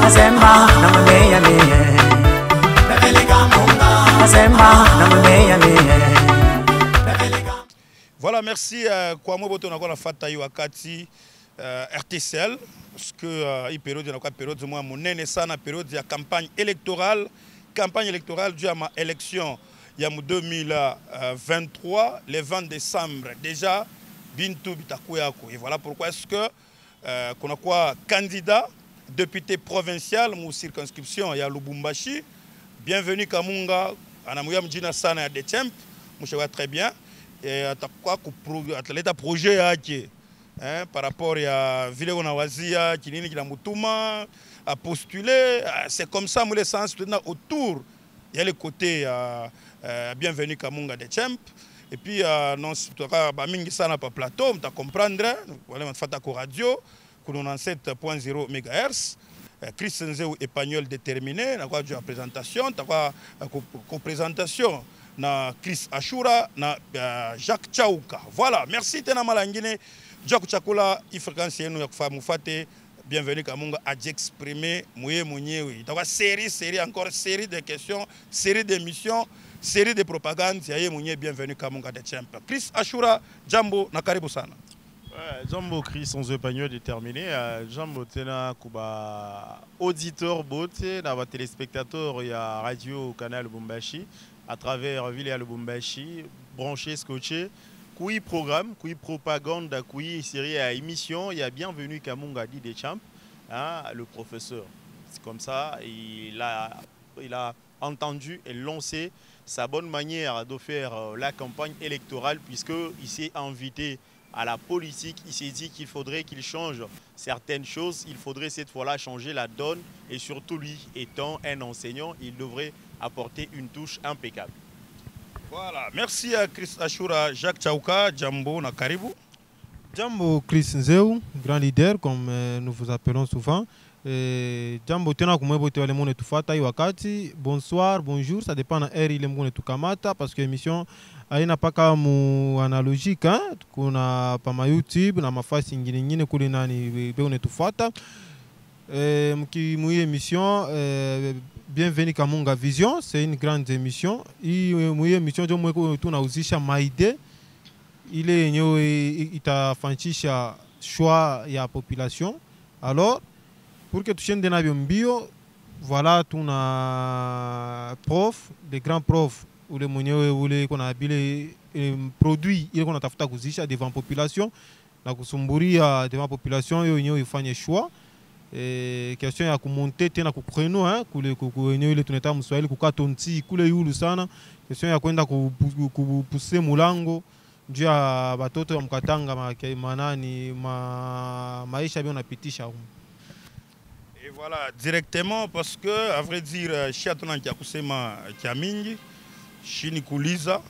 Azemba na mumeya miye. Voilà, merci kwa mboto na kwa fata yo wakati RTCL parce que il période na kwa période moi monene sana période ya campagne électorale du ma élection ya 2023 le 20 décembre déjà bintu bitakuyako et voilà pourquoi est-ce que qu'on a quoi candidat député provincial mu circonscription ya Lubumbashi. Bienvenue Kamunga, anamuya mjina sana ya Decemp, mshawa très bien. Et atakuwa atleta projet yake par rapport ya vile on a wazia kinini kila mutuma a postuler, c'est comme ça moule sens autour il y a le côté bienvenue Kamunga Decemp et puis non sitoka ba mingi sana pa plateau, m'ta comprendre, voilà m'fata ko radio 97.0 MHz. Chris Nzeu Espagnol déterminé, na quoi la présentation, ta quoi co-présentation na Chris Ashura na Jacques Chauka. Voilà, merci tena malangine Jacques Chakula ifrequence yenu ya kufahamu fate. Bienvenue Kamunga a exprimer mouye mwenyewe. Ta quoi série encore série de questions, série d'émissions, série de propagande, yaye mwenyewe bienvenue Kamunga de Champ. Chris Ashura, jambo na karibu sana. Jambo Chris Nzeu Espagnol déterminé, jambo tena kuba auditeur bote na ba téléspectateur ya radio canal Lubumbashi à travers ville ya Lubumbashi branché scotché kui programme kui propagande kui série à émission il y a bienvenue Kamunga dit des champs le professeur c'est comme ça il a entendu et lancé sa bonne manière de faire la campagne électorale puisque il s'est invité à la politique, il s'est dit qu'il faudrait qu'il change certaines choses, il faudrait cette fois-là changer la donne et surtout lui étant un enseignant, il devrait apporter une touche impeccable. Voilà, merci à Chris Ashura, Jacques Chauka, Jambo Nakaribu. Jambo Chris Nzeu, grand leader comme nous vous appelons souvent. Jambo tena kumwebo wale mone tufata hii wakati. Bonsoir, bonjour, ça dépend na eri ile mone tukamata parce que émission haina paka mu analogique kuna pa YouTube na mafasi nyingine kule nani beone tufuata mkimuye émission bienvenue Kamunga Vision, c'est une grande émission hii muye émission jo mweko tunauzisha maide ile yenyewe itafanchisha choix ya population. Alors pour que tushende na mbio voilà tuna prof des grands profs ule mwenyewe ule kuna bile produit ile kuna tafuta kuzisha devant population na kusumburia devant population yo yenyewe ifanye choix question ya kumonter tena kukreno kule kwenyewe ile tuneta mswahili kukatonti kule yulu sana question ya kwenda kupuse mulango njoo ya batoto ya mkatanga manani maisha bio napitisha huko. Et voilà directement parce que à vrai dire chiatona kia kusema kia mingi Chini kuliza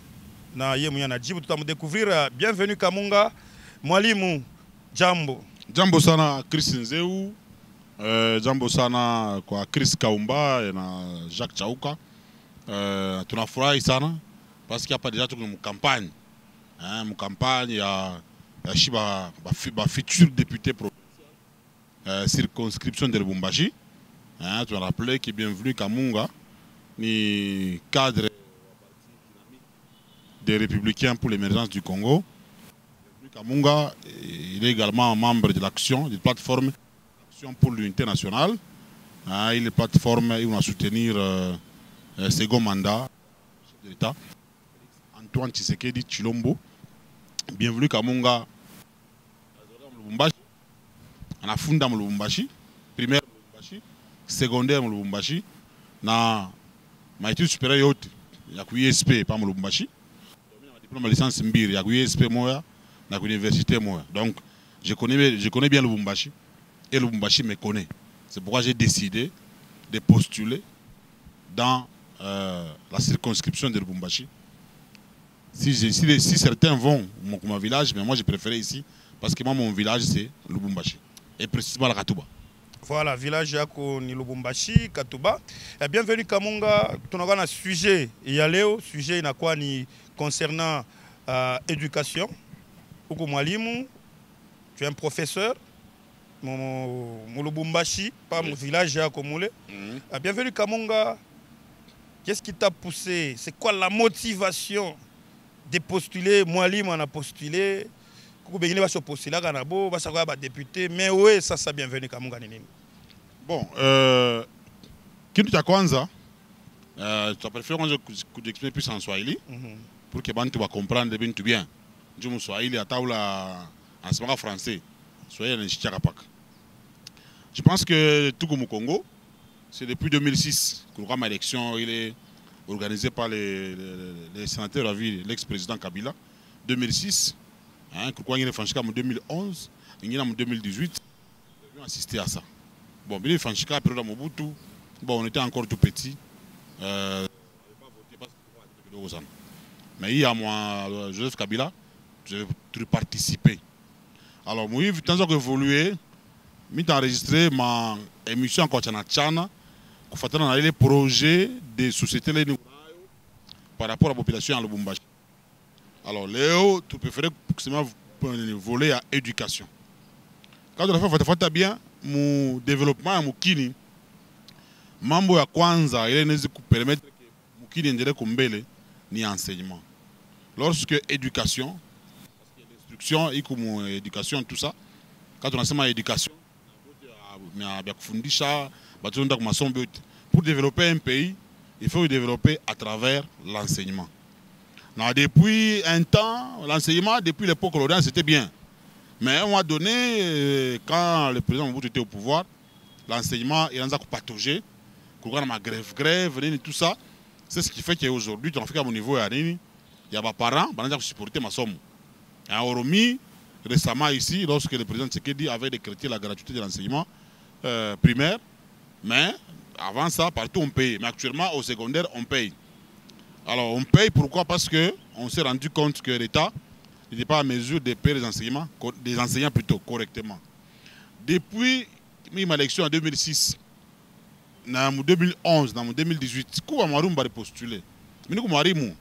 na ye mwenye anajibu tutamdécouvrir. Bienvenue Kamunga mwalimu. Jambo. Jambo sana Chris Nzeu, jambo sana kwa Chris Kaumba na Jacques Chauka. Tunafurahi sana parce qu'il y a pas déjà tuko mkampagne mkampagne ya shiba ba futur député provincial circonscription de Lubumbashi. Tu as rappelé que bienvenue Kamunga ni cadre des Républicains pour l'émergence du Congo. Kamunga, il est également membre de l'action, de la plateforme Action pour l'unité nationale. Il est plateforme où on va soutenir second mandat de l'État, Antoine Tshisekedi Chilombo. Bienvenue Kamunga. On a fondé Lubumbashi, primaire Lubumbashi, secondaire Lubumbashi, na ma étude supérieure il y a USP pas Lubumbashi. Diplôme de licence Mbir, il y a USP moya, dans l'université moya. Donc je connais bien Lubumbashi et Lubumbashi me connaît. C'est pourquoi j'ai décidé de postuler dans la circonscription de Lubumbashi. Si certains vont à mon village, mais moi j'ai préféré ici parce que moi mon village c'est Lubumbashi et précisément la Katuba. Voilà, village yako ni Lubumbashi, Katuba. Bienvenue Kamunga, tunakuwa na sujet ya leo, sujet inakuwa ni concernant éducation. Huko mwalimu, tu es un professeur mon Lubumbashi, pas mon village à Komole. Bienvenue Kamonga. Qu'est-ce qui t'a poussé? C'est quoi la motivation de postuler? Moi-même, on a postulé. Koubegine va se postuler, Ganabo, va savoir député. Mais oui, ça bienvenue Kamonga. Bon, kitu cha kwanza, tu préfères que j'exprime plus en Swahili pour que bantu va comprendre bien. Je me Swahili à taula en ce moment français. Soyez je pense que tout comme au Congo, c'est depuis 2006 que le programme d'élection est organisé par les sénateurs à ville, l'ex-président Kabila. 2006, hein, il est franchi en 2011, il est en 2018, nous avons assisté à ça. Bon, il est franchi à la période de Mobutu, bon, on était encore tout petit. Mais il y a moi, Joseph Kabila, j'ai participé. Alors, moi, tant que j'ai évolué, j'ai enregistré ma émission en Tchana pour faire les projets des sociétés par rapport à la population à Lubumbashi. Alors, Léo, tu préfères voler à l'éducation. Quand on a fait bien, mon développement, mon kini, mambo ya kwanza, il est permettre que mon kini ndele kumbele ni enseignement. Lorsque éducation, l'instruction, éducation, tout ça. Quand on enseigne l'éducation, pour développer un pays, il faut le développer à travers l'enseignement. Depuis un temps, l'enseignement, depuis l'époque coloniale, c'était bien. Mais à un moment donné, quand le président Mobutu était au pouvoir, l'enseignement, il en a patauger. Quand on a grève, tout ça, c'est ce qui fait qu'aujourd'hui, tu as fait à mon niveau, il y a des parents qui ont supporté ma somme. En Oromi, récemment ici, lorsque le président Tshisekedi avait décrété la gratuité de l'enseignement primaire, mais avant ça, partout on paye. Mais actuellement, au secondaire, on paye. Alors on paye pourquoi? Parce qu'on s'est rendu compte que l'État n'était pas en mesure de payer les enseignants plutôt correctement. Depuis ma élection en 2006, en 2011, en 2018, comment Mwarimu va postuler? Mais Mwarimu,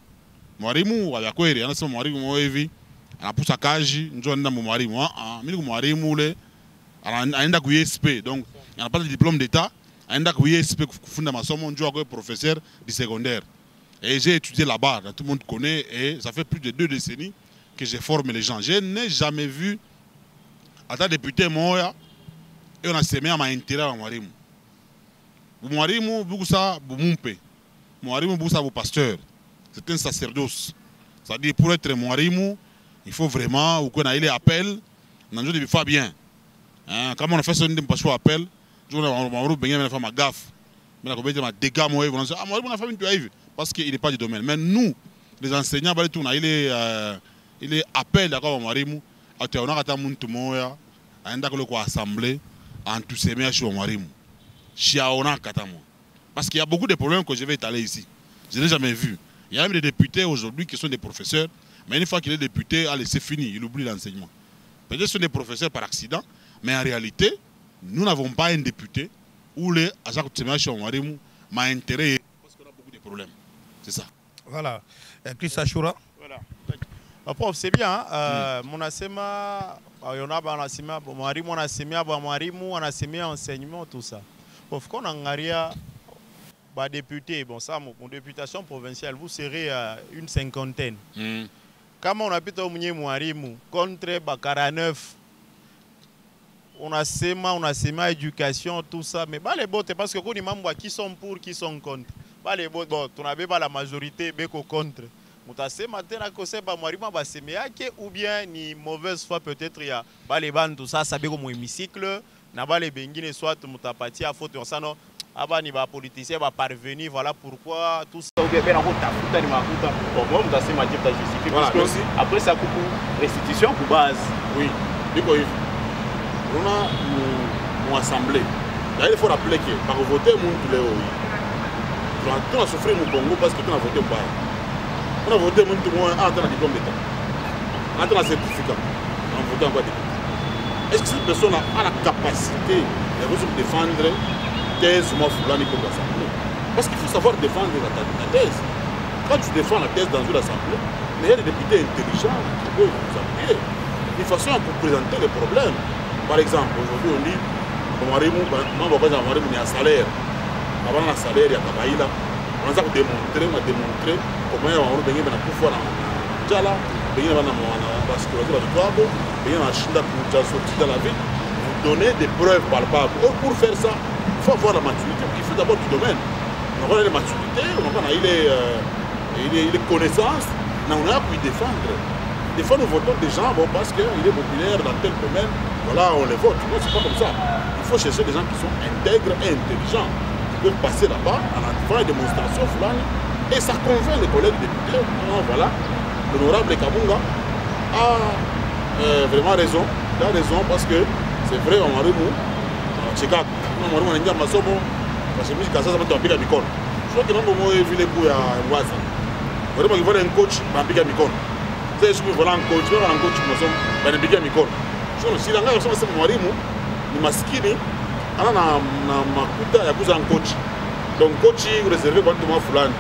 Wayakweri, Mwarimu, anapusa kaji njo anaenda mwalimu mimi mwalimu ule anaenda ku ISP, donc il n'a pas de diplôme d'état, anaenda ku ISP kufunda masomo njo ako professeur du secondaire. Et j'ai étudié là-bas, tout le monde connaît, et ça fait plus de 2 décennies que je forme les gens. Je n'ai jamais vu un député moya et on a semé à ma intérêt à mwalimu. Mwalimu bukusa bumumpe. Mwalimu bukusa bu pasteur. C'est un sacerdoce. C'est-à-dire pour être mwalimu, il faut vraiment, ou qu'on a les appels, on a fait bien. Quand on a fait ça, on a fait appel, on a fait ma gaffe. On a fait ma dégâts, on a fait parce qu'il n'est pas du domaine. Mais nous, les enseignants, il est appel d'accord Mwarimu, on a fait une assemblée, enthousiasmé sur Mwarimu. Parce qu'il y a beaucoup de problèmes que je vais étaler ici. Je n'ai jamais vu. Il y a même des députés aujourd'hui qui sont des professeurs. Mais une fois qu'il est député, c'est fini, il oublie l'enseignement. Peut-être que ce sont des professeurs par accident, mais en réalité, nous n'avons pas un député où les agents de Mwarimu m'a intérêt parce qu'on a beaucoup de problèmes. C'est ça. Voilà. Chris Achoura. Voilà. Prof, c'est bien. Mon asema, il y en a un asema, Mwarimu, on a semé Mwarimu, on a semé enseignement, tout ça. Prof, quand on a un député, bon ça, mon députation provinciale, vous serez une 50aine. Comme on a pu terminer Mwarimu contre 49, on a SEMA, éducation, tout ça. Mais les bottes, parce que les membres qui sont pour, qui sont contre. Les bottes, bon, on n'avait pas la majorité, mais contre. Ou bien ni mauvaise foi peut-être il y a les bandes tout ça ça comme hémicycle n'a pas les bengine soit mutapati à faute ça non aba ni ba politicien va parvenir voilà pourquoi tout ça ou bien ben encore tafuta ni makuta bon moi mutasema je ta justifier parce que après ça coupe restitution pour base oui diko hivi on a assemblée là il faut rappeler que par voter monde leo on a souffert au Congo parce que on a voté pas. On a voté tout le monde en tant que diplôme d'État, en tant que certificat. On a voté encore député. Est-ce que cette personne a la capacité de défendre thèse ou Fulani pour l'Assemblée? Parce qu'il faut savoir défendre la thèse. Quand tu défends la thèse dans une assemblée, il y a des députés intelligents qui peuvent vous appuyer. Une façon pour présenter les problèmes. Par exemple, aujourd'hui on dit Mwarimu, non, on va dire Mwarimu, il y a un salaire. Avant un salaire, il y a Kabaïla. On a démontré comment il y a un pays qui a pouvoir dans Djala, pays qui a la sécurité de Touabo, pays qui a Chine pour sortir de la ville. Vous donnez des preuves palpables. Pour faire ça, il faut avoir la maturité. Il faut d'abord du domaine. On a les maturités, on a les connaissances, on a pu défendre. Des fois, nous votons des gens bon, parce qu'il est populaire dans tel domaine, voilà, on les vote. Non, c'est pas comme ça. Il faut chercher des gens qui sont intègres et intelligents, qui peuvent passer là-bas en faisant une démonstration, et ça convainc les collègues députés. Non, voilà, l'honorable Kamunga a vraiment raison. Il a raison parce que c'est vrai, on a remis, Tchekak, on a dit à Masomo, parce que musique, ça va être un peu à Mikon. Je crois que non, on a vu les coups à Mwaza. On a dit un coach, un peu à Mikon. C'est ce que voilà un coach, un coach qui nous sommes dans les bigets micro. Je suis dans la version de Mwarimu, ni maskini, ana na makuta ya kuza un coach. Donc coach réservé pour tout le monde fulani.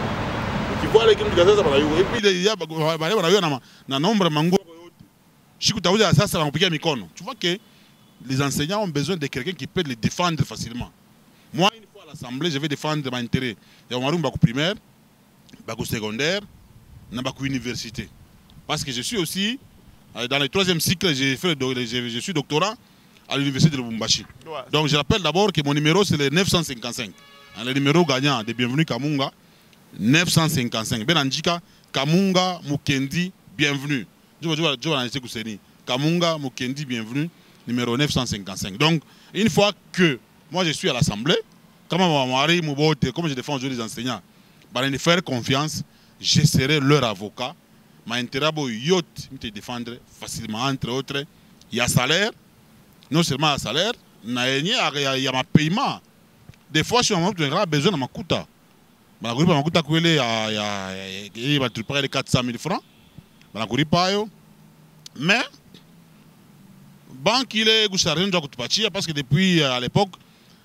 Qui voit l'équipe de Gaza para yuko. Et puis il y a na nombre mango. Shikuta uza sasa na kupiga mikono. Tu vois que les enseignants ont besoin de quelqu'un qui peut les défendre facilement. Moi une fois à l'assemblée, je vais défendre mon intérêt. Il y a Mwarimu bako primaire, bako secondaire, na bako université. Parce que je suis aussi, dans le 3e cycle, je suis doctorant à l'université de Lubumbashi. Ouais. Donc je rappelle d'abord que mon numéro c'est le 955. Le numéro gagnant de Bienvenue Kamunga, 955. Benandjika, Kamunga, Mukendi, bienvenue. Je vais Kamunga, Mukendi, bienvenue, numéro 955. Donc, une fois que moi je suis à l'Assemblée, comme je défends aujourd'hui les enseignants, de faire confiance, je serai leur avocat. Ma intérêt te défendre facilement, entre autres, il y a salaire, non seulement un salaire, il y a ma paiement. Des fois, je suis besoin de ma kuta. Ma kuta il y a 400 000 francs. Mais, banque il est goucharine parce que depuis à l'époque,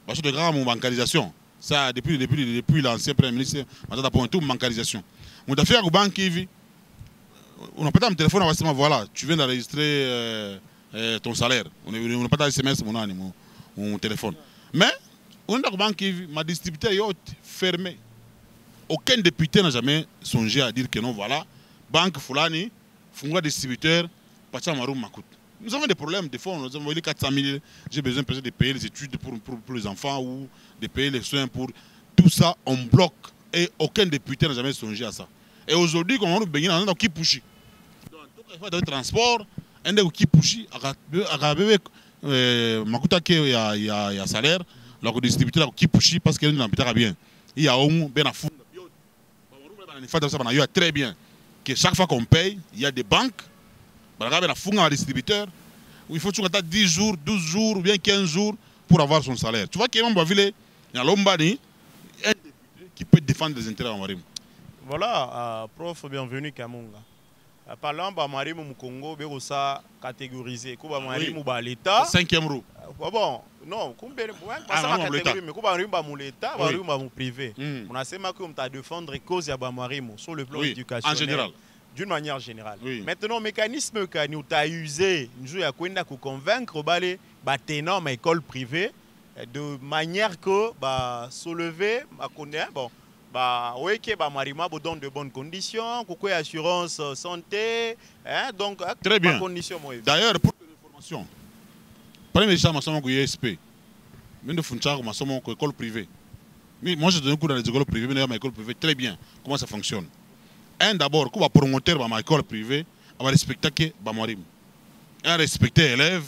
je suis de grande bancarisation. Ça, depuis l'ancien Premier ministre, on a pour tout bancarisation. On a fait à la banque on n'a pas de téléphone, voilà, tu viens d'enregistrer ton salaire. On n'a pas de SMS, mon téléphone. Mais, on a une banque, ma distributeur est fermée. Aucun député n'a jamais songé à dire que non, voilà, banque Fulani, Funga distributeur, Pachamaru Makout. Nous avons des problèmes, des fois, nous avons 400 000, j'ai besoin de payer les études pour les enfants ou de payer les soins pour. Tout ça, on bloque et aucun député n'a jamais songé à ça. Et aujourd'hui, quand on a besoin de Kipushi. Donc, dans le transport, on a Kipushi, Makuta il y a salaire, le distributeur a Kipushi parce qu'il n'a bien. Il y a un ben à fond. Il y a très bien que chaque fois qu'on paye, il y a des banques, il y a un distributeur, où il faut attendre 10 jours, 12 jours, ou bien 15 jours pour avoir son salaire. Tu vois qu'il y a un député qui peut défendre les intérêts en Marim. Voilà, prof, bienvenue Kamunga. Parlant de Marimu au Congo, il y a catégorisé. Marimu à l'État. 5e roue. Bon, non, l'État, Marimu privé. On a seulement comme tu défendre cause de Marimu sur le plan éducationnel. En général. D'une manière générale. Oui. Maintenant, le mécanisme que nous avons usé, nous avons convaincre les tenants de l'école privée de manière que soulever, bon. Oui, Marima donne de bonnes conditions, assurance santé, donc très bien. D'ailleurs, pour l'information, premier champ, je suis ISP. Je suis une école privée. Moi, je donne un coup dans les écoles privées, mais dans école privée, très bien. Comment ça fonctionne? D'abord, quand on promoteur dans l'école privée, on va respecter Marima. Un respecter élève,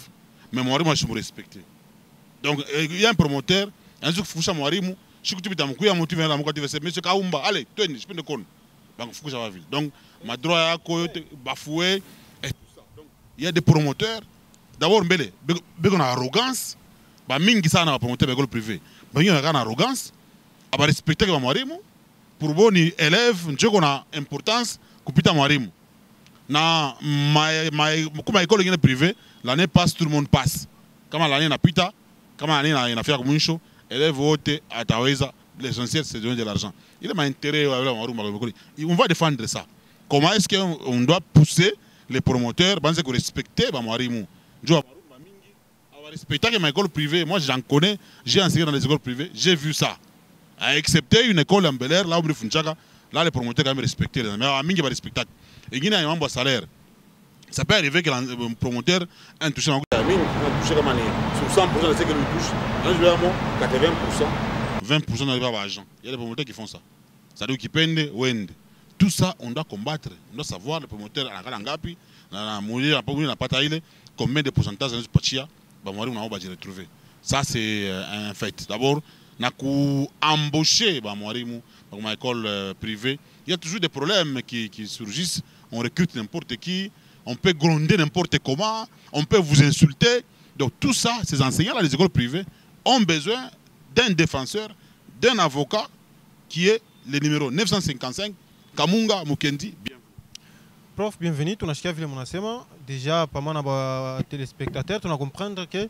mais Marima, je suis respecté. Donc, il y a un promoteur, un jour, il faut que Marima. Je suis monsieur Kaumba, allez, tenez, je peux te connaître. Donc, ma droit à bafoué et tout ça. Donc, il y a des promoteurs. D'abord, il y a une arrogance. Il y a un promoteur de l'école privée. Il y a une arrogance. Il y a respecter les Marimu. Pour les élèves, il y a une importance pour les Marimu. Dans ma école privée, l'année passe, tout le monde passe. Comme l'année n'a pita, comme l'année n'a fait comme une chose. Élèves votent à Taweza, l'essentiel c'est de donner de l'argent. Il a un intérêt, on va défendre ça. Comment est-ce qu'on doit pousser les promoteurs à respecter Marimu? respecter que ma école privée, moi j'en connais, j'ai enseigné dans les écoles privées, j'ai vu ça. Excepté une école en Bel Air, là où là les promoteurs quand même respectés, mais à mingi va respecter. Et il y a un bon salaire. Ça peut arriver que le promoteur a touché un touché comme sur 100% de ce que lui touche, là je vais à moi 80%. 20% n'arrive pas à l'argent. Il y a des promoteurs qui font ça. Ça veut dire qu'ils pendent ou endent. Tout ça, on doit combattre. On doit savoir le promoteur à la Ngapi, combien de pourcentages de Pachia, on va retrouver. Ça, c'est un fait. D'abord, on a embauché dans école privée. Il y a toujours des problèmes qui surgissent. On recrute n'importe qui, on peut gronder n'importe comment, on peut vous insulter. Donc, tout ça, ces enseignants dans les écoles privées ont besoin d'un défenseur, d'un avocat qui est le numéro 955. Kamunga Mukendi, bienvenue. Prof, bienvenue. Tu as vu mon déjà pas mal de téléspectateurs, tu vas comprendre que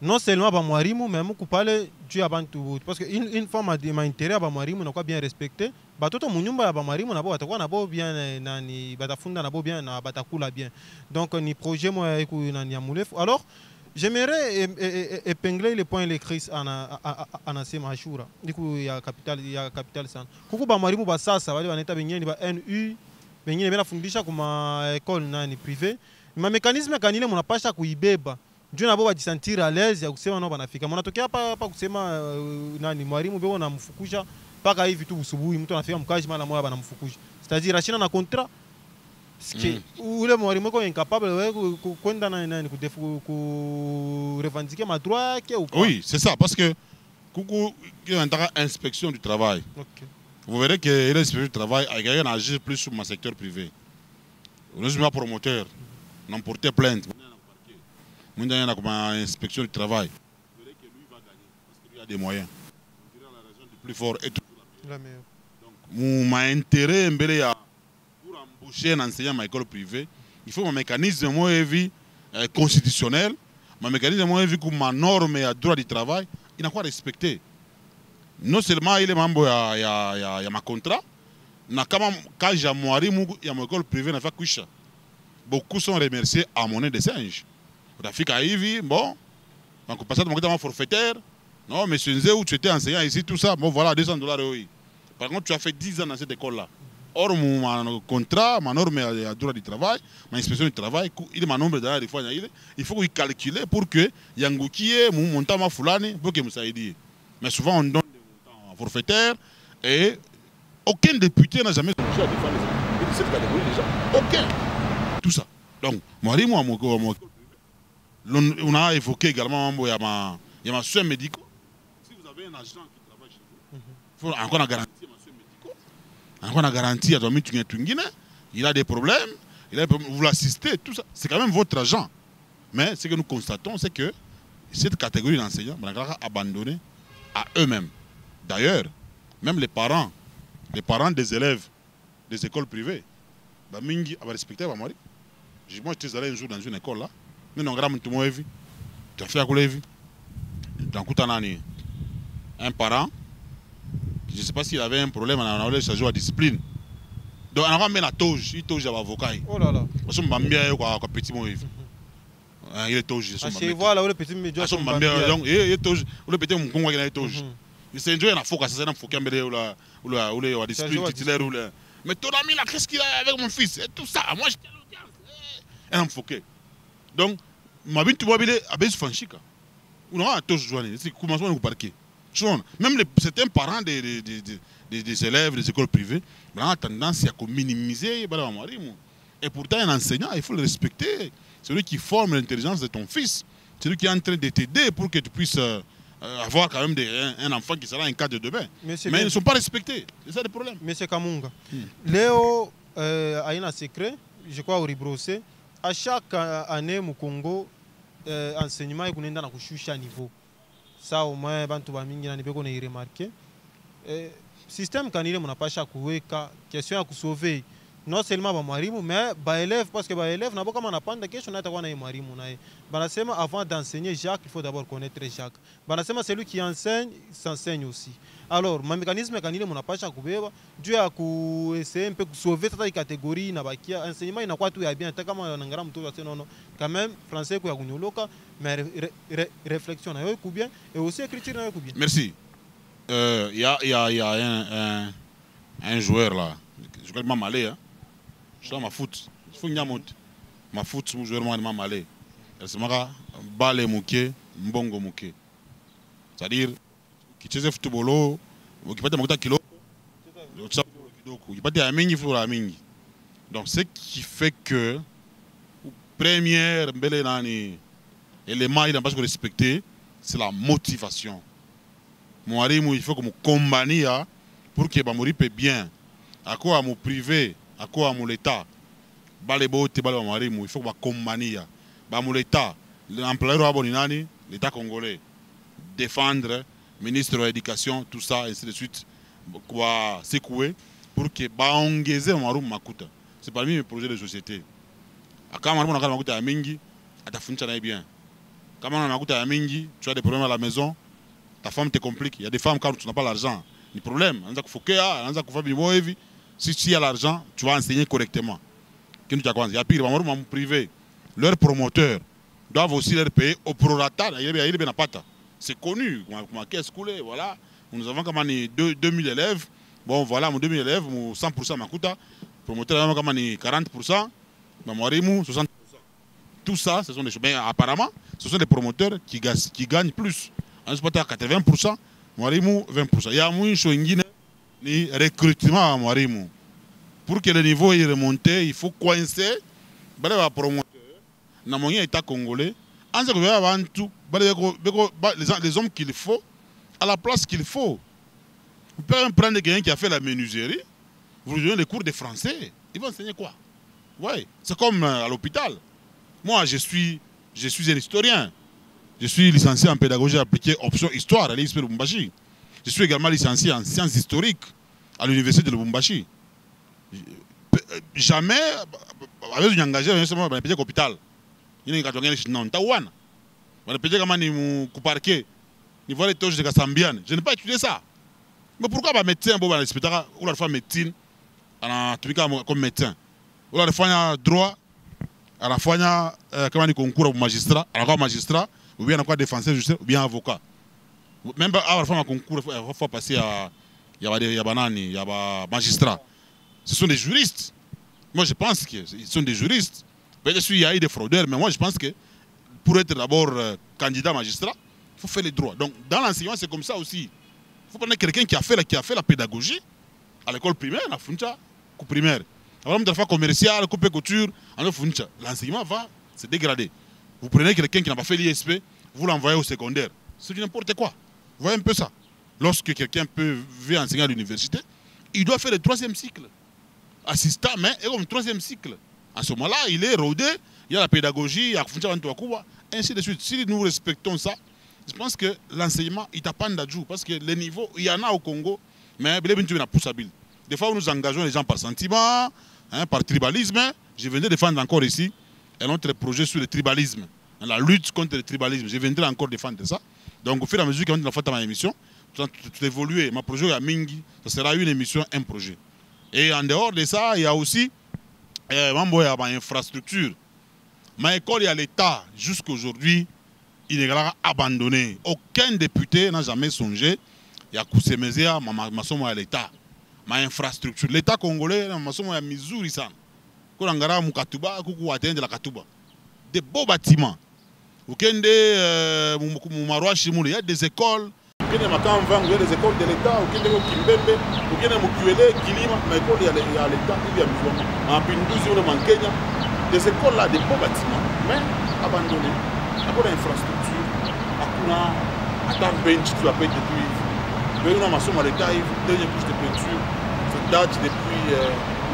non seulement Bamouarimou, mais beaucoup parler du Abantu. Parce qu'une fois m'a intérêt à Bamouarimou, n'a pas bien respecté. Batoto Munyumba Bamouarimou n'a pas bien, ni Batafunda n'a pas bien, n'a Batakula bien. Donc, ni projet moi et ni Amoulef. Alors, j'aimerais épingler les points écrits en Asema Ashura. Du coup, il y a capital san. Kuku Bamouarimou ça va aller en état bien, il va NU, bien il va fundisha comme école nani privée. Mais mécanisme kanile mon pas chaque ibeba. Dieu n'a pas de sentir à l'aise ya kusema no banafika. Mnatokea hapa kusema nani mwalimu bego na mfukusha paka hivi tu usubuhi mtu anafika mkaji mara moja banamfukusha. C'est-à-dire achina na contrat. Ule mwalimu ko incapable wewe kwenda na ku revendiquer ma droit yake ou pas? Oui, c'est ça parce que kuku il y a une inspection du travail. Okay. Vous verrez que l'inspection du travail a gagné à agir plus sur mon secteur privé. Nous sommes promoteurs, nous avons porté plainte. Nous avons comme inspection du travail. Vous verrez que lui va gagner parce qu'il a des moyens. On dirait la raison du plus fort est toujours la meilleure. Donc, mon intérêt pour embaucher un enseignant à l'école privée, il faut un mécanisme constitutionnel, un mécanisme comme ma norme et le droit du travail, il n'a pas respecté. Non seulement il est membre de ma contrat, quand j'ai mouru, il y a mon école privée, n'a fait coucher. Beaucoup sont remerciés à monnaie de singe. Rafika Ivi, bon, donc passé de mon forfaitaire, non, monsieur Nzé, où tu étais enseignant ici, tout ça, bon voilà, $200, oui. Par contre, tu as fait 10 ans dans cette école-là. Or, mon contrat, ma norme à droit du travail, ma inspection du travail, il est ma nombre d'années, il faut qu'il calcule pour que Yangoukiye, mon montant ma foulane, pour que vous sachiez. Mais souvent, on donne des montants forfaitaires et aucun député n'a jamais touché à défendre cette catégorie déjà. Aucun. Tout ça. Donc, moi, on a évoqué également il y a ma soin médicaux. Si vous avez un agent qui travaille chez vous, il faut encore la garantie à ma soin médicaux. Encore la garantie à Domi Tungine. Il a des problèmes, vous l'assistez, tout ça. C'est quand même votre agent. Mais ce que nous constatons, c'est que cette catégorie d'enseignants est abandonnée à eux-mêmes. D'ailleurs, même les parents des élèves des écoles privées, Mingi a respecté ma mari. Moi, j'étais allé un jour dans une école là. Mais non, tu as fait à quoi tu as un parent, je ne sais pas s'il avait un problème, on a joué à discipline. Donc, on a mis la toge, il toge à l'avocat. Oh là là. Parce que je petit mot. Il est toge. Voilà, le petit média. Donc, il est toge. Le petit mot, il est toge. Il s'est enjoyé la focus, c'est un focus ou la discipline titulaire. Mais ton ami là, qu'est-ce qu'il a avec mon fils? Et tout ça, moi j'étais à l'audience. Et on foqué. Donc, ma vie, tu vois, il a besoin de fanchika. On a un toge joigné. C'est comment on parquer. Même certains parents des élèves des écoles privées ont tendance à minimiser. Et pourtant, un enseignant, il faut le respecter. C'est lui qui forme l'intelligence de ton fils. C'est lui qui est en train de t'aider pour que tu puisses avoir quand même un enfant qui sera un cadre de demain. Mais ils ne sont pas respectés. C'est ça le problème. Monsieur Kamunga, Léo a un secret, je crois au Ribrossé. À chaque année au Congo, enseignement est à niveau. Ça au moins, bantu bamingi na nibeko na remarqué. Système kanile mona pas chaque question à sauver non seulement ba mwalimu mais ba élève parce que ba élève nabo kama napanda kesho na atakuwa na mwalimu naye. Banasema avant d'enseigner Jacques, il faut d'abord connaître Jacques. Banasema celui qui enseigne s'enseigne aussi. Alors ma mécanisme kanile munapasha kubeba juu ya kuessayer un peu sauver cette catégorie na bakia enseignement inakuwa tu ya bien hata kama nangara mtoto ase nono quand même français ko ya kunyoloka mais réflexion na yo ku bien et aussi écriture na yo ku bien. Merci. Il y a un joueur là, je crois que Malé, hein. Je suis dans ma foot. Il faut que ma foot, je joueur moi Malé. C'est mara balé mouké, mbongo mouké. C'est-à-dire qui tient football, qui peut être kilo, qui peut être mingi pour la mingi. Donc ce qui fait que première élément il n'a pas que respecter, c'est la motivation. Mwarimu il faut que mon compagnie pour que Bamori paie bien. À quoi mon privé, à quoi mon l'État. Balebote Mwarimu il faut que ma compagnie, mon l'État, l'employeur aboninani, l'État congolais défendre ministre de l'éducation, tout ça, et ainsi de suite, quoi secouer pour que baongeze Mwarimu makuta. C'est parmi mes projets de société. Quand Mwarimu n'a makuta mingi, atafuncha na bien. Quand on a makuta mingi, tu as des problèmes à la maison. Ta femme te complique. Il y a des femmes quand tu n'as pas l'argent. Le problème, si tu as l'argent, tu vas enseigner correctement. Il y a pire, privé. Leurs promoteurs doivent aussi leur payer au prorata. C'est connu. Voilà. Nous avons comme 2000 élèves. Bon, voilà, mon 2000 élèves, 100% Makuta. Promoteur, 40%. 60%. Tout ça, ce sont des choses. Mais apparemment, ce sont des promoteurs qui gagnent plus. On se peut à 80%, Mwarimu 20%. Il y a une chose qui recrutement à Mwarimu. Pour que le niveau est remonté, il faut coincer les promoteurs. Dans mon état congolais, les hommes qu'il faut, à la place qu'il faut. Vous pouvez prendre quelqu'un qui a fait la menuiserie, vous lui donnez les cours de français, il va enseigner quoi? Ouais, c'est comme à l'hôpital. Moi, je suis un historien. Je suis licencié en pédagogie appliquée, option histoire à l'ISP de Lubumbashi. Je suis également licencié en sciences historiques à l'université de Lubumbashi. Jamais, avec un engagé, je suis engagé à l'hôpital. Il y a un engagé non, Taouane. Je suis engagé à parquet. Je vois les tâches de Kassambian. Je n'ai pas étudié ça. Mais pourquoi un médecin, ou la femme médecine, comme médecin, ou la femme droit, à la fois un concours au magistrat, à la magistrat, ou bien encore défenseur justice, ou bien avocat. Même à la fois un concours, il faut passer à magistrat. Ce sont des juristes. Moi je pense qu'ils sont des juristes. Peut-être qu'il y a eu des fraudeurs, mais moi je pense que pour être d'abord candidat magistrat, il faut faire les droits. Donc dans l'enseignement c'est comme ça aussi. Il faut prendre quelqu'un qui a fait la pédagogie à l'école primaire, à Funcha, primaire. Alors, de la commerciale, coupe couture, l'enseignement va se dégrader. Vous prenez quelqu'un qui n'a pas fait l'ISP, vous l'envoyez au secondaire. C'est n'importe quoi. Vous voyez un peu ça. Lorsque quelqu'un veut enseigner à l'université, il doit faire le 3e cycle. Assistant, mais comme 3e cycle. À ce moment-là, il est rodé, il y a la pédagogie, il y a ainsi de suite. Si nous respectons ça, je pense que l'enseignement, il t'apprend d'adjou. Parce que les niveaux, il y en a au Congo, mais des fois, nous engageons les gens par sentiment, par tribalisme. Je viendrai défendre encore ici un autre projet sur le tribalisme, la lutte contre le tribalisme. Je viendrai encore défendre ça. Donc, au fur et à mesure que je vais ma émission, tout évoluer. Ma projet à Mingi, ça sera une émission, un projet. Et en dehors de ça, il y a aussi ma infrastructure. Ma école est à l'État. Jusqu'à aujourd'hui, il est abandonné. Aucun député n'a jamais songé. Il y a Koussémézéa, ma somme à l'État. Ma infrastructure. L'État congolais, ma somme à Missouri. Quand on a Mukatuba, de la Katuba. Des beaux bâtiments. Il y a des écoles. Il y a des écoles de l'État. Il y a des Kimbembe. Il y a des Mukuele, Kilima. Ma école est à l'État. Il y a en Pindouzi, en Kenya. Des écoles là, des beaux bâtiments. Mais abandonnés. Il y a une infrastructure. Il y a un bench qui va payer depuis. Il y a une maçon à l'État. Dernière couche de peinture. Ça date depuis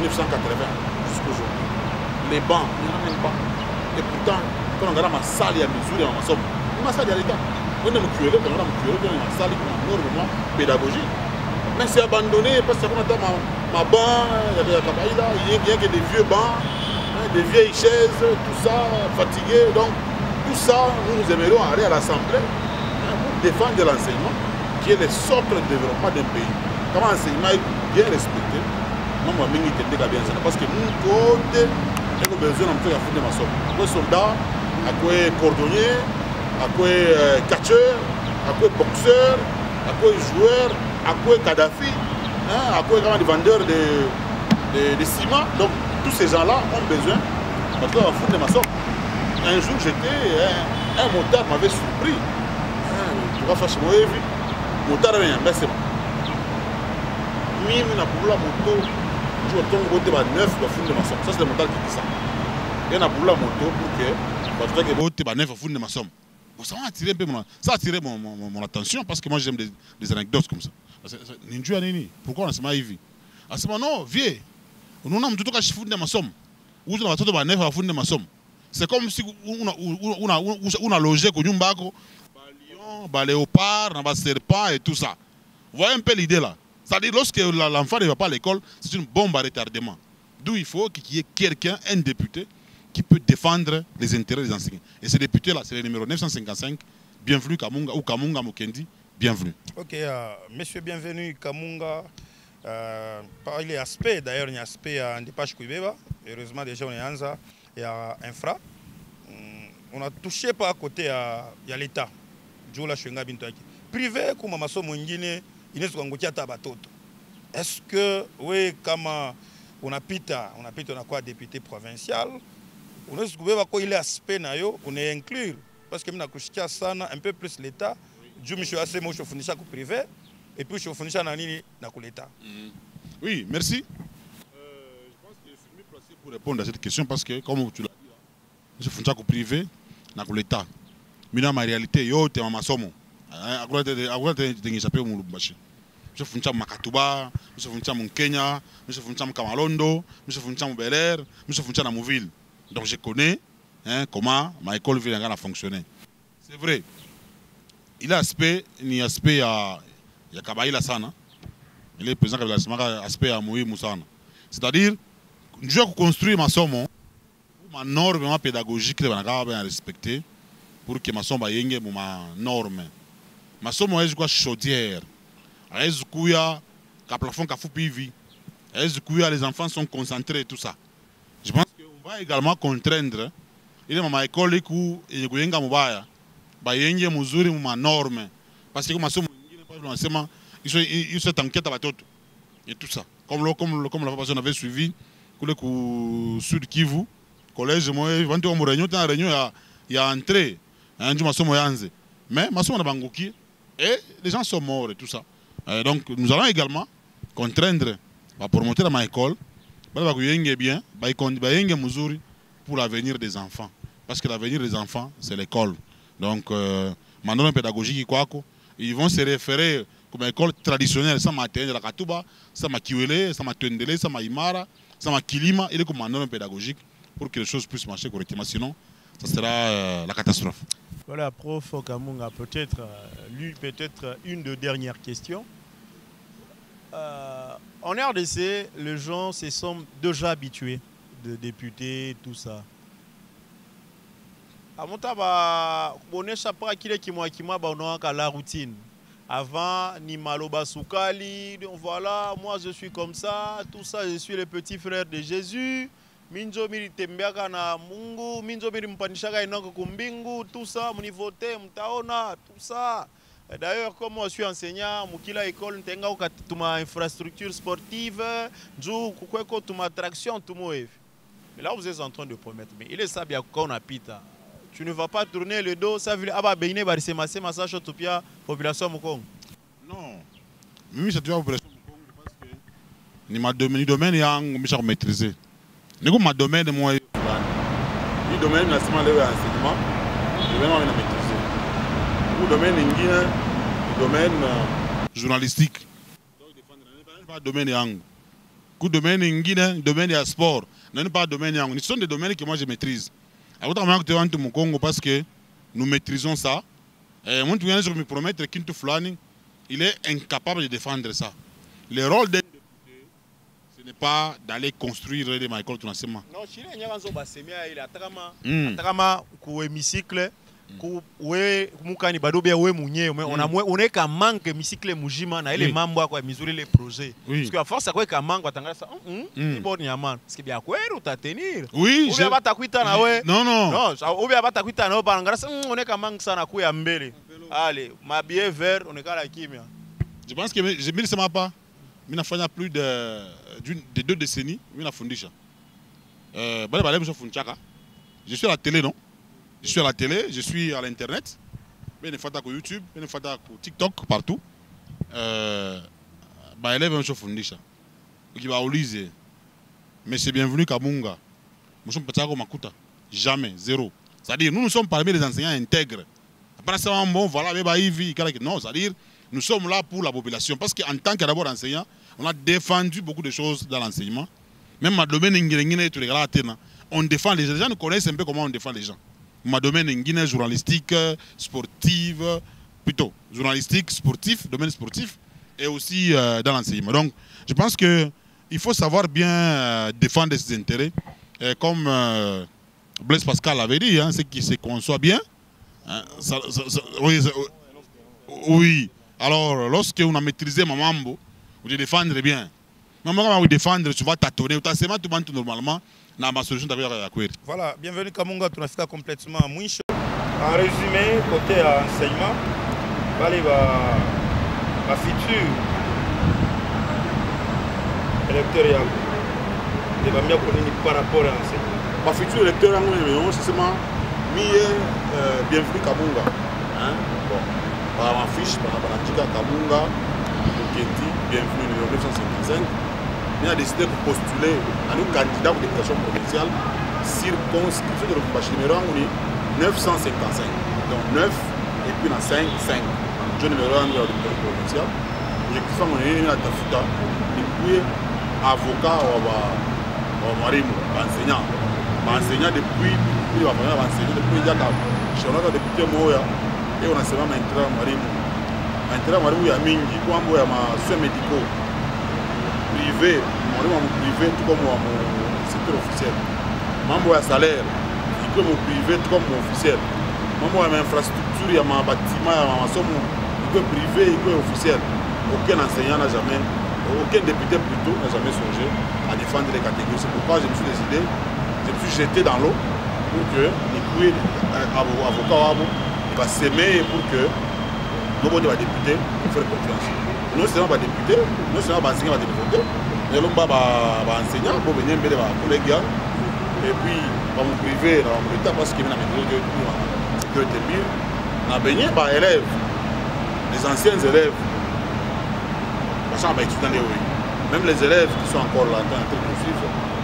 1980 jusqu'à aujourd'hui. Les bancs, il n'y en a même pas. Et pourtant, quand on regarde ma salle, il y a mesure, il y a ma somme. Ma salle, il y a l'État. On a une salle qui est normalement pédagogique. Mais c'est abandonné parce qu'on attend ma banc, il y a que des vieux bancs, des vieilles chaises, tout ça, fatigué. Donc, tout ça, nous aimerions aller à l'Assemblée pour défendre l'enseignement, qui est le socle de développement d'un pays. Comment l'enseignement est bien respecté, non, moi, je suis bien ça. Parce que nous, côté, nous avons besoin de faire des maçons. Quoi soldats, à quoi cordonnier, à quoi catcheur, à quoi boxeur, à quoi joueur, à quoi Kadhafi, à quoi des vendeurs de ciment. Donc, tous ces gens-là ont besoin de faire des maçons. Un jour, un motard m'avait surpris. Tu vas faire chez moi, le motard avait un baissement. Mimi n'a pas la moto, je vais tomber au débat neuf, je vais faire des maçons. Ça, c'est le motard qui dit ça. Il y en a pour la moto pour que. Parce que le débat neuf, je vais faire des maçons. Ça a attiré un peu mon attention parce que moi, j'aime des anecdotes comme ça. Ninja Nini, pourquoi on a ce maïvi? À ce moment, non, vieux. Nous avons tout cas fait des maçons. Où on a tout débat neuf, on va faire des maçons. C'est comme si on a logé avec un lion, un léopard, un serpent et tout ça. Vous voyez un peu l'idée là. C'est-à-dire lorsque l'enfant ne va pas à l'école, c'est une bombe à retardement. D'où il faut qu'il y ait quelqu'un, un député, qui peut défendre les intérêts des enseignants. Et ce député-là, c'est le numéro 955. Bienvenue Kamunga ou Kamunga Mokendi. Bienvenue. Ok, monsieur, bienvenue Kamunga. Par les aspects, d'ailleurs, il y a un aspect en dépêche Koubeba. Heureusement, déjà, on est Anza. Il y a infra. On a touché par à côté, il y a l'État. Privé, comme Maso Mungine, il est est-ce que, oui, comme on a quoi député provincial, on est aspect, on est inclus. Parce que un peu plus l'État, je me suis assez moche au privé, et puis je suis dans l'État. Oui, merci. Pour répondre à cette question parce que, comme tu l'as dit, je fais un privé dans l'État. Mais dans ma réalité, je suis un maçon. Je fais un Makatuba, je fais un Kenya, je fais un Kamalondo, je fais un Bel Air, je fais un Mouville. Donc je connais comment ma école vient à fonctionner. C'est vrai. Il y a aspect, il y a Kabaïla Sana. Il est président de l'aspect à Moui Moussana. C'est-à-dire, je construis ma somme, ma norme pédagogique, je vais respecter pour que ma somme ait ma norme. Ma somme est une chaudière. Les enfants sont concentrés et tout ça. Je pense qu'on va également contraindre. Il y a ma école qui est ma norme. Parce que ma somme ils sont en quête à tout. Et tout ça. Comme la façon avait suivi, le Sud Kivu, collège, moi, il y a entré, mais ma somme Bangoki, et les gens sont morts et tout ça. Donc nous allons également contraindre pour monter dans ma école, bien, pour l'avenir des enfants. Parce que l'avenir des enfants, c'est l'école. Donc, ma norme pédagogique, ils vont se référer comme école traditionnelle, ça m'a atteint la Katuba, ça m'a Kiwele, ça m'a Tendele, ça m'a Imara, ça m'a Kilima, il est comme un norme pédagogique pour que les choses puissent marcher correctement. Sinon, ça sera la catastrophe. Voilà, prof Kamunga, peut-être une de dernières questions. En RDC, les gens se sont déjà habitués de députés, tout ça. La routine. Avant, ni Maloba Soukali, voilà, moi je suis comme ça, tout ça, je suis le petit frère de Jésus. Minjo miri tembeaka na Mungu, minjo miri mpanishaka inoko kumbingu, tout ça, muni vote, mtaona, tout ça. D'ailleurs, comme moi je suis enseignant, mukila école ntenga ukatuma infrastructure sportive, njou kukweko tuma attraction, tumo evi. Mais là vous êtes en train de promettre, mais il est ça bien qu'on a pita. Tu ne vas pas tourner le dos, ça veut aba beine barise massage topia population Mukongo. Non. Mais c'est la population Mukongo parce que ni ma domaine yang misha maîtriser. Ni ko ma domaine moi ni domaine national de enseignement, domaine on a maîtriser. Ou domaine ingine, domaine journalistique. Donc défendre pas domaine yang. Ku domaine ingine, domaine ya sport, non pas domaine yang. Ce sont des domaines que moi je maîtrise. Parce que nous maîtrisons ça. Et moi, je me promettre qu'il est incapable de défendre ça. le rôle d'un député, ce n'est pas d'aller construire des écoles de l'enseignement. Non, Chine, il y a un il a un hémicycle. Mukani badobia we munye on est qu'un manque hémicycle mujima na ile mambo kwa mizuri les projets parce que à force quoi qu'un manque atangasa ni bon yaman parce que bien quoi utatenir oui je bata kuita na we non ou bien bata kuita na balangasa on est qu'un manque sana kuya mbele allez ma bien vert on est kala kimia je pense que je me sens pas mina fanya plus de 2 décennies mina fundisha bale bale mso funchaka je suis à la télé non. Je suis à la télé, je suis à l'internet, je suis sur YouTube, je suis sur TikTok, partout. Élève un chef fundisha. Qui va au lycée. Mais c'est bienvenu Kamunga. Nous sommes pas makuta. Jamais, zéro. C'est-à-dire, nous sommes parmi les enseignants intègres. Après ça, bon, voilà, non, c'est-à-dire, nous sommes là pour la population. Parce qu'en tant que d'abord enseignant, on a défendu beaucoup de choses dans l'enseignement. Même dans le domaine, on défend les gens. Les gens nous connaissent un peu comment on défend les gens. Ma domaine en journalistique, sportive, plutôt journalistique, sportif, domaine sportif, et aussi dans l'enseignement. Donc, je pense qu'il faut savoir bien défendre ses intérêts. Et comme Blaise Pascal avait dit, hein, c'est qu'il se conçoit bien. Hein, oui. Alors, lorsque on a maîtrisé ma mambo, vous devez défendre bien. Mais quand vous défendre, tu vas tâtonner. Tu vas tout normalement. Voilà, bienvenue Kamunga, tu as complètement mouche. En résumé, côté enseignement, la future électorale de la par rapport à l'enseignement. La future électorale, c'est seulement bienvenue Kamunga. Bon, par ma fiche, par la Kamunga, bienvenue en 1955. Il a décidé de postuler à nos candidats pour l'éducation provinciale circonscription de Lubumbashi numéro 1 955. Donc 9 et puis dans 5, 5. Je numéro 1 de l'éducation provinciale. Je suis fait à Tafuta et puis avocat au Marimu, enseignant. Enseignant depuis il va enseigner depuis il y a je suis député Moya et on a seulement entré au Marimu. Entré au Marimu il y a Mingi, pour moi il y a ma soins médicaux. Privé, privé tout comme mon secteur officiel. Mambo ya salaire, il peut mon privé tout comme mon officiel. Mambo ya infrastructure, il y a ma bâtiment, il y a ma somme, il peut privé, il peut officiel. Aucun enseignant n'a jamais, aucun député plutôt n'a jamais songé à défendre les catégories. C'est pourquoi je me suis décidé, je me suis jeté dans l'eau pour que les avocat il va s'aimer pour que nos députés nous fassent confiance. Non seulement député, non seulement enseignant va député, mais enseignant pour venir les collègues et puis mon privé dans l'État parce qu'il y a une sécurité pire. On a baigné par élèves, les anciens élèves, même les élèves qui sont encore là,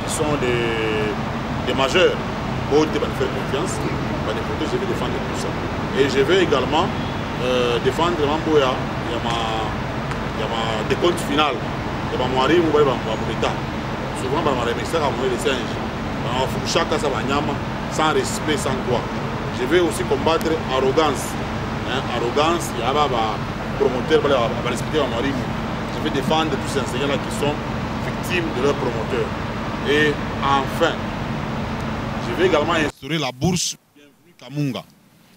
qui sont des majeurs, pour te faire confiance, je vais défendre tout ça. Et je vais également défendre Mamboya. Il y a ma décompte finale. Il y a mon l'État. Souvent, il y a des singes. Chacun sans respect, sans quoi. Je vais aussi combattre l'arrogance. Arrogance, il y a des promoteurs qui respecter ma marine. Je vais défendre tous ces enseignants-là qui sont victimes de leurs promoteurs. Et enfin, je vais également instaurer la bourse Bienvenue Kamunga.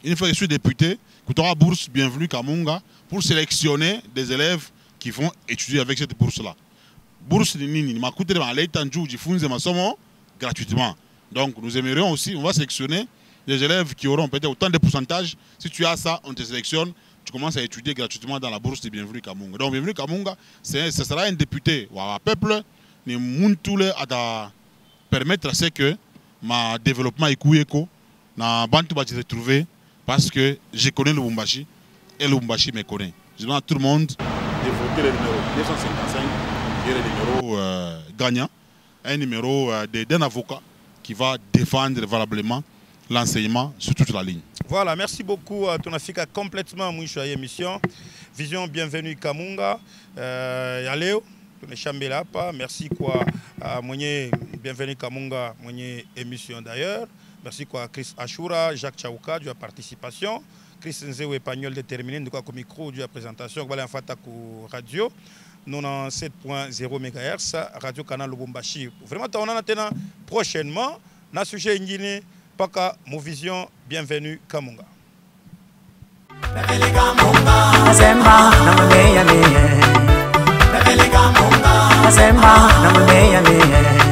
Une fois que je suis député, tu auras la bourse Bienvenue Kamunga pour sélectionner des élèves qui vont étudier avec cette bourse-là. Bourse Nini, ma coûte de l'État gratuitement. Donc nous aimerions aussi, on va sélectionner des élèves qui auront peut-être autant de pourcentage. Si tu as ça, on te sélectionne, tu commences à étudier gratuitement dans la bourse de Bienvenue Kamunga. Donc Bienvenue Kamunga, ce sera un député ou un peuple, à permettre à ce que ma développement éco na bantu va se retrouver parce que je connais le Lubumbashi et le Lubumbashi me connaît. Je demande à tout le monde de voter le numéro 955 qui est le numéro gagnant, un numéro d'un avocat qui va défendre valablement l'enseignement sur toute la ligne. Voilà, merci beaucoup à ton Afrique complètement mouche à l'émission. Vision Bienvenue Kamunga. Yaléo, ton échambé pas. Merci quoi à Mounier Bienvenue Kamunga, Mounier émission d'ailleurs. Merci quoi à Chris Ashura, Jacques Chauka de la participation. Chris Nzewe Pagnol déterminé de quoi comme micro de la présentation. Voilà en fait à radio. 97.0 MHz, Radio Canal Lubumbashi. Vraiment, on a prochainement, na sujet ingini, paka Movision, bienvenue Kamunga. Azemba na muneya ne. Azemba na muneya ne.